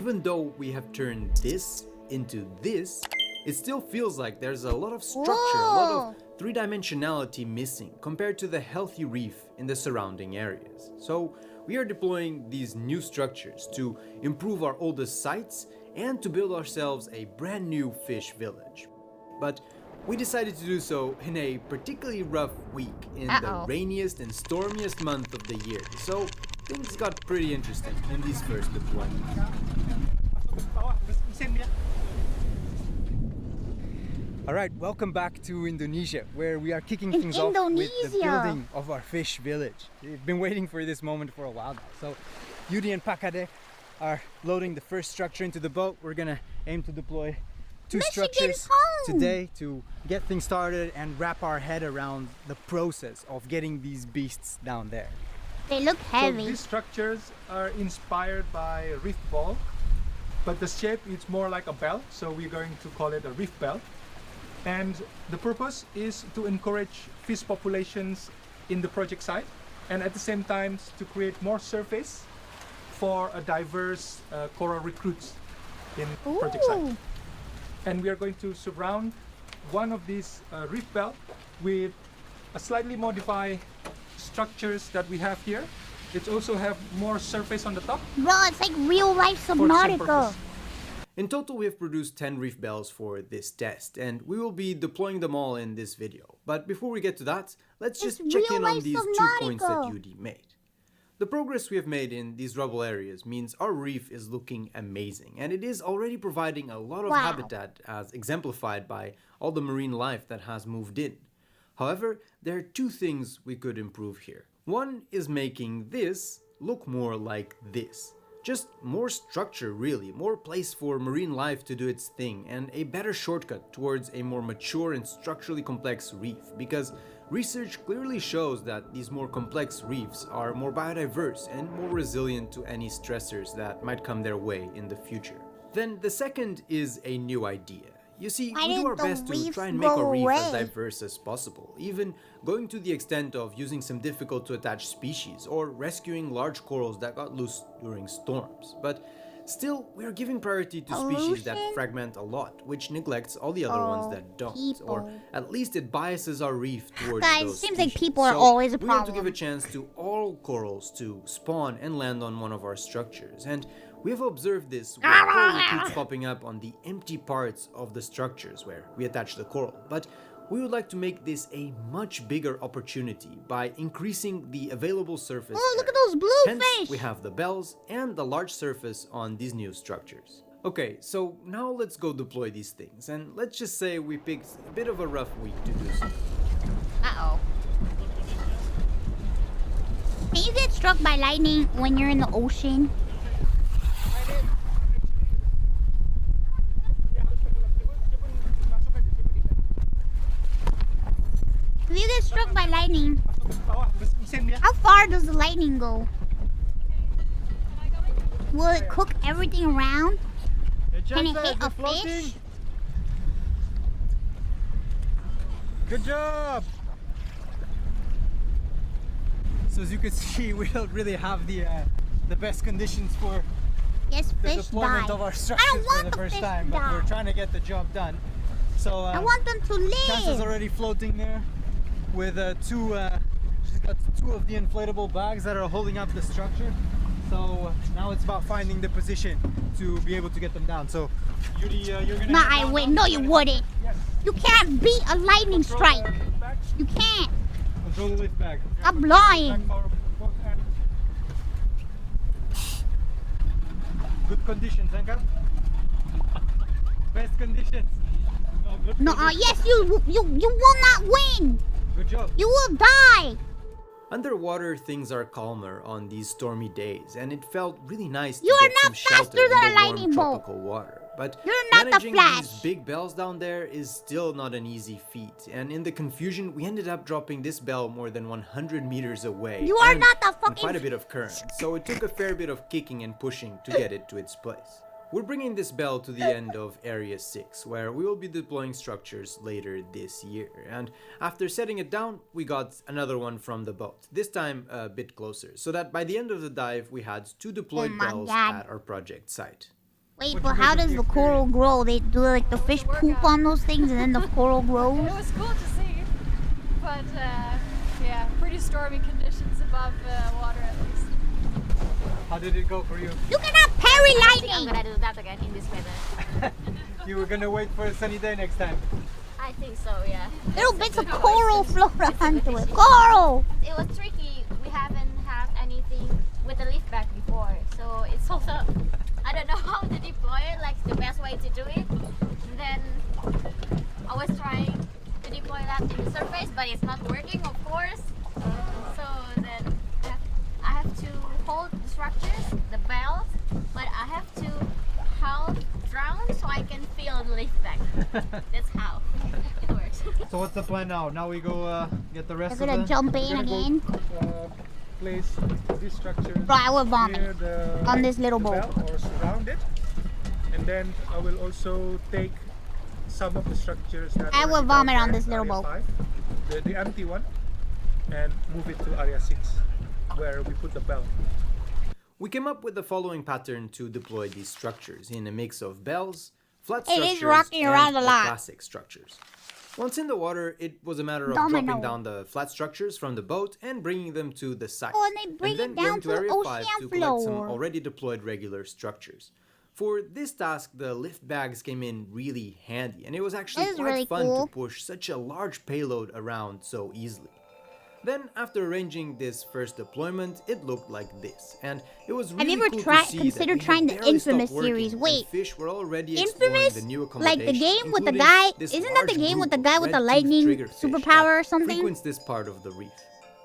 even though we have turned this into this, it still feels like there's a lot of structure, a lot of three-dimensionality missing compared to the healthy reef in the surrounding areas. So we are deploying these new structures to improve our oldest sites and to build ourselves a brand new fish village. But we decided to do so in a particularly rough week in the rainiest and stormiest month of the year. So things got pretty interesting in these first deployments. Alright, welcome back to Indonesia, where we are kicking things off with the building of our fish village. We've been waiting for this moment for a while now. So Yudi and Pakade are loading the first structure into the boat. We're gonna aim to deploy two structures today to get things started and wrap our head around the process of getting these beasts down there. They look heavy. So these structures are inspired by reef ball, but the shape is more like a bell, so we're going to call it a reef bell. And the purpose is to encourage fish populations in the project site, and at the same time to create more surface for a diverse coral recruits in project site. And we are going to surround one of these reef bell with a slightly modified structures that we have here. It also have more surface on the top. Bro, it's like real life Subnautica. In total, we have produced 10 reef bells for this test, and we will be deploying them all in this video. But before we get to that, let's just check in on these 2 points that Yudi made. The progress we have made in these rubble areas means our reef is looking amazing, and it is already providing a lot of habitat as exemplified by all the marine life that has moved in. However, there are 2 things we could improve here. One is making this look more like this. Just more structure really, more place for marine life to do its thing, and a better shortcut towards a more mature and structurally complex reef, because research clearly shows that these more complex reefs are more biodiverse and more resilient to any stressors that might come their way in the future. Then the second is a new idea. You see, we do our best to try and make our reef as diverse as possible, even going to the extent of using some difficult to attach species or rescuing large corals that got loose during storms. But still, we are giving priority to species that fragment a lot, which neglects all the other ones that don't, or at least it biases our reef towards those seems species. like people are always a problem. We want to give a chance to all corals to spawn and land on one of our structures, and we have observed this with coral recruits popping up on the empty parts of the structures where we attach the coral, but we would like to make this a much bigger opportunity by increasing the available surface. Oh, look at those blue fish! Hence, we have the bells and the large surface on these new structures. Okay, so now let's go deploy these things, and let's just say we picked a bit of a rough week to do so. Uh-oh. Can you get struck by lightning when you're in the ocean? If you get struck by lightning, how far does the lightning go? Will it cook everything around? Can it hit a fish? Good job! So as you can see, we don't really have the best conditions for the deployment of our structures for the first time, but we're trying to get the job done. So I want them to live. Chance's already floating there with she's got 2 of the inflatable bags that are holding up the structure. So now it's about finding the position to be able to get them down. So Yudi, you're gonna. No, I win. No, you wouldn't. Yes. You can't beat a lightning strike. You can't. Control the lift bag. I'm lying. Good conditions, Anka. Best conditions. No, yes, you will not win. Good job. You will die. Underwater, things are calmer on these stormy days, and it felt really nice to You are get some not shelter faster in than the a warm lightning bolt. tropical water. But You're not the managing Flash. these big bells down there is still not an easy feat, and in the confusion, we ended up dropping this bell more than 100 meters away. You are and not the in fucking. quite a bit of current, so it took a fair bit of kicking and pushing to get it to its place. We're bringing this bell to the end of Area 6, where we will be deploying structures later this year. And after setting it down, we got another one from the boat, this time a bit closer, so that by the end of the dive, we had 2 deployed bells at our project site. Wait, but how does the coral grow? They do like the fish poop on those things and then the coral grows? It was cool to see, but yeah, pretty stormy conditions above water at least. How did it go for you? Look at that Perry I'm lightning! gonna do that again in this weather. You were gonna wait for a sunny day next time. I think so, yeah. Little bits of coral float onto it. Coral! It was tricky. We haven't had anything with the lift bag before, so it's also I don't know how to deploy it, like the best way to do it. And then I was trying to deploy that in the surface, but it's not working, of course. So then I have to hold the structures, the belt, but I have to hold down so I can feel the lift bag. That's how it works. So what's the plan now? Now we go get the rest They're of the... gonna jump in we're gonna again. Go, place this structure Bro, I will vomit near the, on this little the boat. bell or surround it. And then I will also take some of the structures that I will already vomit down on there, this little area boat. 5, the empty one, and move it to area 6 where we put the bell. We came up with the following pattern to deploy these structures in a mix of bells, flat It is structures, rocking around and a the lot. classic structures. Once in the water, it was a matter of Domino. dropping down the flat structures from the boat and bringing them to the site. Oh, and they bring then it down going to the Area 5 ocean to collect some floor. already deployed regular structures. For this task, the lift bags came in really handy, and it was actually That is quite really fun cool. to push such a large payload around so easily. Then, after arranging this first deployment, it looked like this, and it was really Have you ever cool tried- to see considered that we had trying the barely stopped Infamous working, series? and Wait, fish were already exploring Infamous? the new Like the accommodation, game with the including guy? this Isn't that the large game with the group guy of with the red-toothed lightning triggerfish superpower or that something? frequents this part of the reef.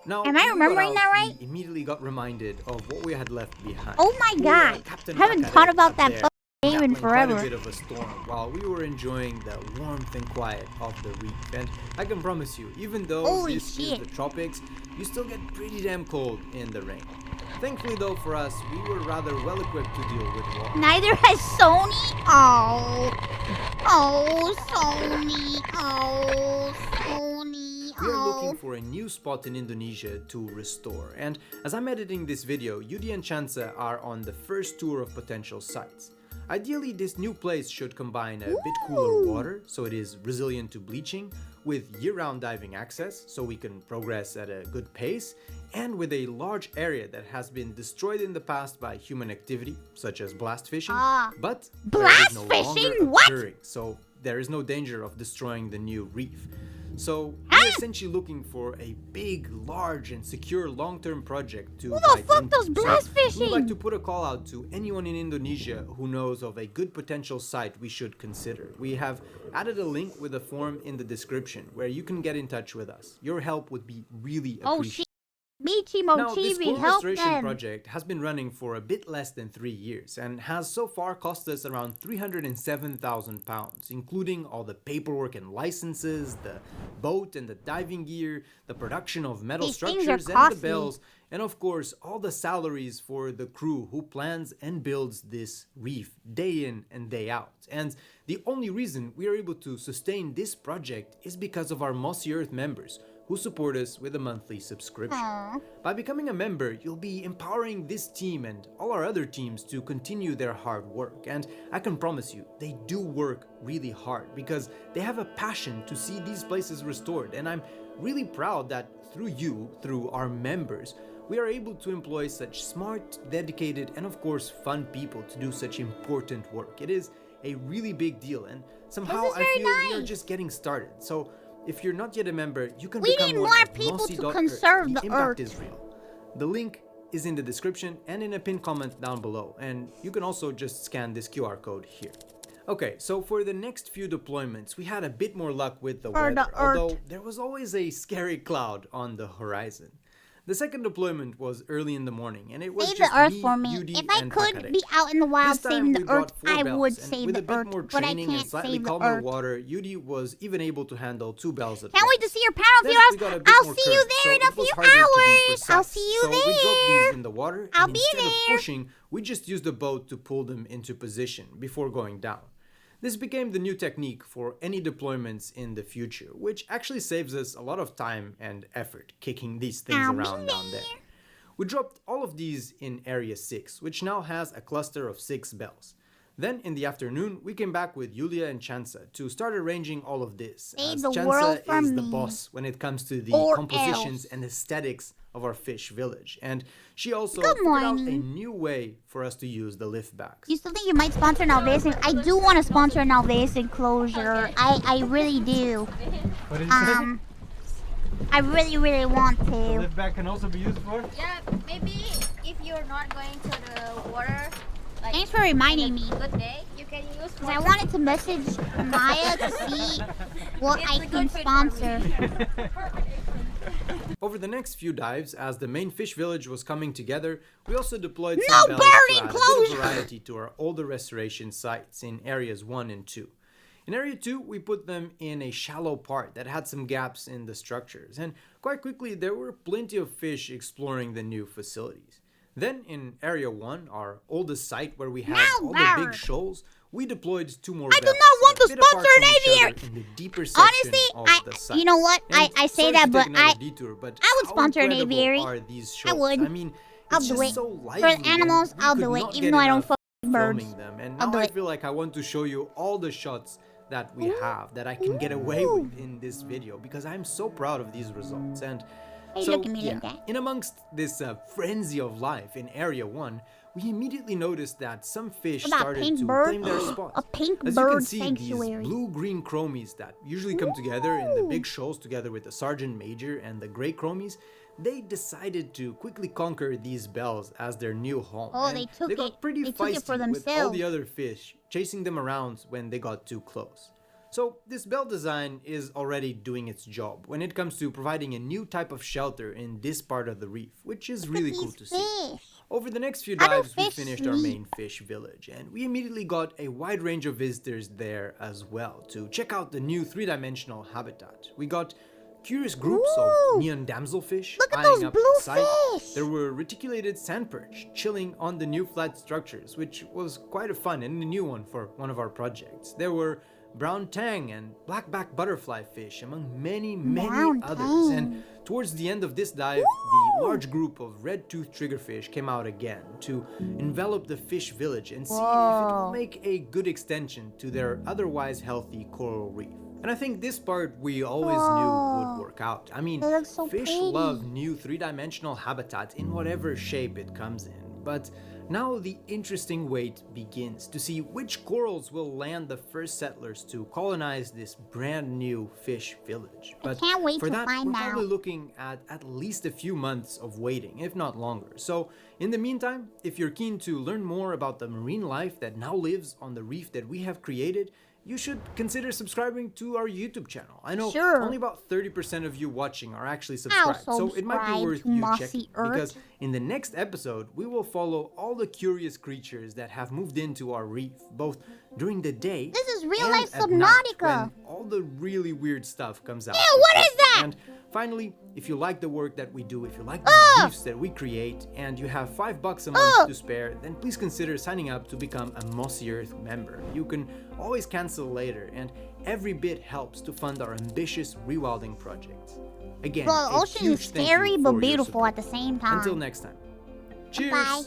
Now, Am I when we got remembering out, that right? We immediately got reminded of what we had left behind. Oh my Poor, god. Captain I haven't Baccarat thought about up that there, fucking game in battling quite forever. a bit of a storm while we were enjoying the warmth and quiet of the reef. And I can promise you, even though Holy this is shit. the tropics, you still get pretty damn cold in the rain. Thankfully though for us, we were rather well equipped to deal with water. Neither has Sony. Oh. Oh, Sony. Oh, Sony. We are Oh. looking for a new spot in Indonesia to restore, and as I'm editing this video, Yudi and Chansa are on the first tour of potential sites. Ideally, this new place should combine a bit cooler water, so it is resilient to bleaching, with year-round diving access, so we can progress at a good pace, and with a large area that has been destroyed in the past by human activity, such as blast fishing, but Blast no fishing? longer What? occurring, so there is no danger of destroying the new reef. So Ah! we're essentially looking for a big, large, and secure long-term project to Who the dive fuck into. does blast So we'd like fishing? to put a call out to anyone in Indonesia who knows of a good potential site we should consider. We have added a link with a form in the description where you can get in touch with us. Your help would be really Oh appreciated. shit. Michi Now, this Mochibi, coral help restoration them. project has been running for a bit less than 3 years and has so far cost us around £307,000, including all the paperwork and licenses, the boat and the diving gear, the production of metal These things are structures and the costly. bells, and of course all the salaries for the crew who plans and builds this reef day in and day out. And the only reason we are able to sustain this project is because of our Mossy Earth members, who support us with a monthly subscription. Aw. By becoming a member, you'll be empowering this team and all our other teams to continue their hard work. And I can promise you, they do work really hard because they have a passion to see these places restored. And I'm really proud that through our members, we are able to employ such smart, dedicated, and of course fun people to do such important work. It is a really big deal, and somehow This is I very feel we are nice. just getting started. So if you're not yet a member, you can We become need one more at people to mossy.earth. conserve the impact earth. is real. The link is in the description and in a pinned comment down below, and you can also just scan this QR code here. Okay, so for the next few deployments, we had a bit more luck with the For the weather, although earth. there was always a scary cloud on the horizon. The second deployment was early in the morning, and it was Save just the earth me, for me. Yudi, If I and could Baccarat. be out in the wild This time saving we the brought earth, 4 I bells, would and save with the a bit earth, more but I training and can't slightly save the calmer earth. water, Yudi was even able to handle 2 bells at Can't once. wait to see your panel Then viewers. we got a bit I'll more see you current, there so in a it was few harder to be hours. I'll precise. see you so we dropped there. these in the water, I'll and be instead of there. pushing, we just used the boat to pull them into position before going down. This became the new technique for any deployments in the future, which actually saves us a lot of time and effort kicking these things I'll be around down there. there. We dropped all of these in Area 6, which now has a cluster of 6 bells. Then in the afternoon, we came back with Yulia and Chansa to start arranging all of this, Save as the world Chansa from is the me. boss when it comes to the Or compositions else. and aesthetics of our fish village. And she also Good figured out a morning. new way for us to use the lift backs. You still think you might sponsor an Alvesen? I do want to sponsor an Alvesen closure. I really do. What did you say? I really want The to. lift bag can also be used for? Yeah, maybe if you're not going to the water, like Thanks for reminding me. good day, you can use. Because I wanted to message Maya to see what It's I a can good fit for me. sponsor. Over the next few dives, as the main fish village was coming together, we also deployed No some bells to burning add a bit of closure! variety to our older restoration sites in areas 1 and 2. In area 2, we put them in a shallow part that had some gaps in the structures, and quite quickly there were plenty of fish exploring the new facilities. Then in area 1, our oldest site where we had Now all the big bird. shoals, we deployed 2 more I do bells, not want a to bit apart sponsor from an each other aviary. in the deeper section Honestly, of the site. you know what? And I say sorry that, to but take another I detour, but I would how sponsor an incredible aviary. are these I shows? would. I mean, I'll it's do just it. so For lively, the animals, and we I'll could do it, not even get though I don't enough fuck birds. filming them. And I'll now do I it. feel like I want to show you all the shots that we have that I can get away with in this video, because I'm so proud of these results. And Hey, so look at me yeah, like that. in amongst this frenzy of life in area 1, we immediately noticed that some fish What about started pink to bird? claim their spots. A pink As you can bird see, sanctuary. these blue-green chromies that usually come together in the big shoals together with the sergeant major and the gray chromies, they decided to quickly conquer these bells as their new home. Oh, And they took got it. pretty They took it for feisty with all themselves. the other fish, chasing them around when they got too close. So this bell design is already doing its job when it comes to providing a new type of shelter in this part of the reef, which is really cool to see. Fish. Over the next few How do dives, we fish finished our sleep? main fish village, and we immediately got a wide range of visitors there as well to check out the new 3-dimensional habitat. We got curious groups of Ooh. neon damselfish Look at eyeing those up blue the site. fish. There were reticulated sand perch chilling on the new flat structures, which was quite a fun and a new one for one of our projects. There were brown tang and blackback butterfly fish, among many Brown others. tang. And towards the end of this dive, the large group of red-toothed triggerfish came out again to envelop the fish village and see if it Whoa. will make a good extension to their otherwise healthy coral reef. And I think this part we always knew would work out. I mean, They look so fish pretty. love new 3-dimensional habitats in whatever shape it comes in. But now the interesting wait begins to see which corals will land the first settlers to colonize this brand new fish village. But can't wait for to that, find we're probably out. looking at least a few months of waiting, if not longer. So in the meantime, if you're keen to learn more about the marine life that now lives on the reef that we have created, you should consider subscribing to our YouTube channel. I know Sure. only about 30% of you watching are actually subscribed, so it might be subscribe worth to you Mossy checking, Earth. because in the next episode we will follow all the curious creatures that have moved into our reef, both during the day This is real and life at night, Subnautica. when all the really weird stuff comes out. Ew, what is that? And finally, if you like the work that we do, if you like the reefs that we create, and you have $5 a month to spare, then please consider signing up to become a Mossy Earth member. You can always cancel later, and every bit helps to fund our ambitious rewilding projects. Again, Well, a ocean huge is thank you scary but for your beautiful support. at the same time. Until next time. Cheers! Bye.